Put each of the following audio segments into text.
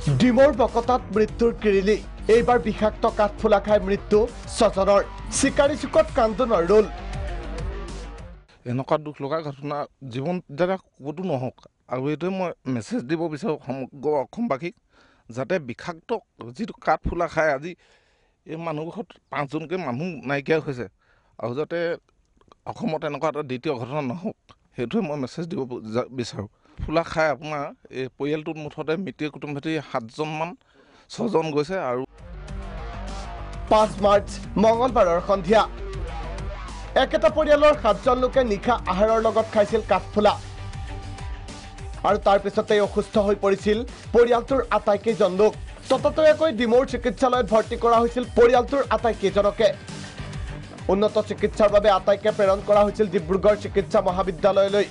ডিমৰ বকতাত মৃত্যুৰ কিৰিলি এইবাৰ বিষাক্ত কাঠফুলা খাই মৃত্যু ছজনৰ চিকাৰী চুকত কান্দোনৰ ৰোল এনেকুৱা দুখ লগা ঘটনা জীৱন দ্বাৰা ক'তো নহওক আৰু এইটোৱে মই মেছেজ দিব বিচাৰোঁ সমগ্ৰ অসমবাসীক যাতে বিষাক্ত যিটো কাঠফুলা খাই আজি এই মানুহঘৰত 5জনকৈ মানুহ নাইকিয়া হৈছে আৰু যাতে অসমত এনেকুৱা এটা দ্বিতীয় ঘটনা নহওক সেইটোৱে মই মেছেজ দিব বিচাৰোঁ ফুলা খাই আপোনাৰ এই পৰিয়ালটোত মুঠতে মিতিৰ কুটুম্বী 7জনমান 6জন গৈছে আৰু 5 মাৰ্চ মঙলবাৰৰ সন্ধিয়া একেটা পৰিয়ালৰ 7জন লোকে নিশা আহাৰৰ লগত খাইছিল কাঠফুলা আৰু তাৰ পিছতে অসুস্থ হৈ পৰিছিল পৰিয়ালটোৰ আটাইকেইজন লোক ততাতৈয়াকৈ ডিমৌৰ চিকিৎসালয়ত ভৰ্তি কৰা হৈছিল পৰিয়ালটোৰ আটাইকেইজনকে উন্নত চিকিৎসাৰ বাবে আটাইকে প্ৰেৰণ কৰা হৈছিল ডিব্ৰুগড় চিকিৎসা মহাবিদ্যালয়লৈ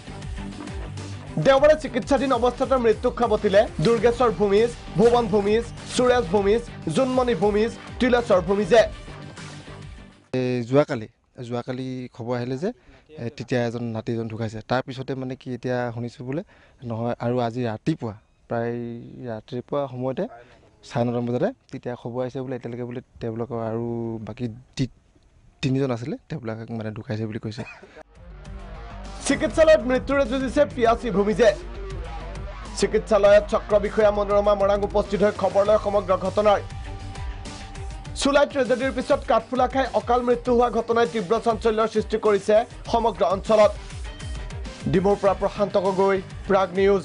দেওবাৰে চিকিৎসাধীন অৱস্থাতে মৃত্যুক খাবতিলে দুৰ্গেশ্বৰ ভূমিজ ভুৱন ভূমিজ সুৰেশ ভূমিজ জুনমণি ভূমিজ তিলেশ্বৰ ভূমিজে যোৱাকালি খবৰ আহিলে যে তেতিয়া এজন নাতিজন ঢুকাইছে তাৰ পিছতে মানে কি এতিয়া শুনিছোঁ বোলে নহয় আৰু আজি ৰাতিপুৱা প্ৰায় ৰাতিপুৱা সময়তে 9:30 বজাতে তেতিয়া খবৰ আহিছে বোলে এতিয়ালৈকে বোলে তেওঁলোকৰ আৰু বাকী 3জন আছিলে তেওঁলোকক মানে ঢুকাইছে বুলি কৈছে চিকিৎসালয়ত মৃত্যুৰে যুঁজিছে পিয়াচী ভূমিজে চিকিৎসালয়ত চক্ৰ বিষয়া মনোৰমা মৰাং উপস্থিত হৈ খবৰ লয় সমগ্ৰ ঘটনাৰ চুলাই ট্ৰেজেডিৰ পিছত কাঠফুলা খাই অকাল মৃত্যু হোৱা ঘটনাই তীব্ৰ চাঞ্চল্যৰ সৃষ্টি কৰিছে সমগ্ৰ অঞ্চলত ডিমৌৰ পৰা প্ৰশান্ত গগৈ প্ৰাগ নিউজ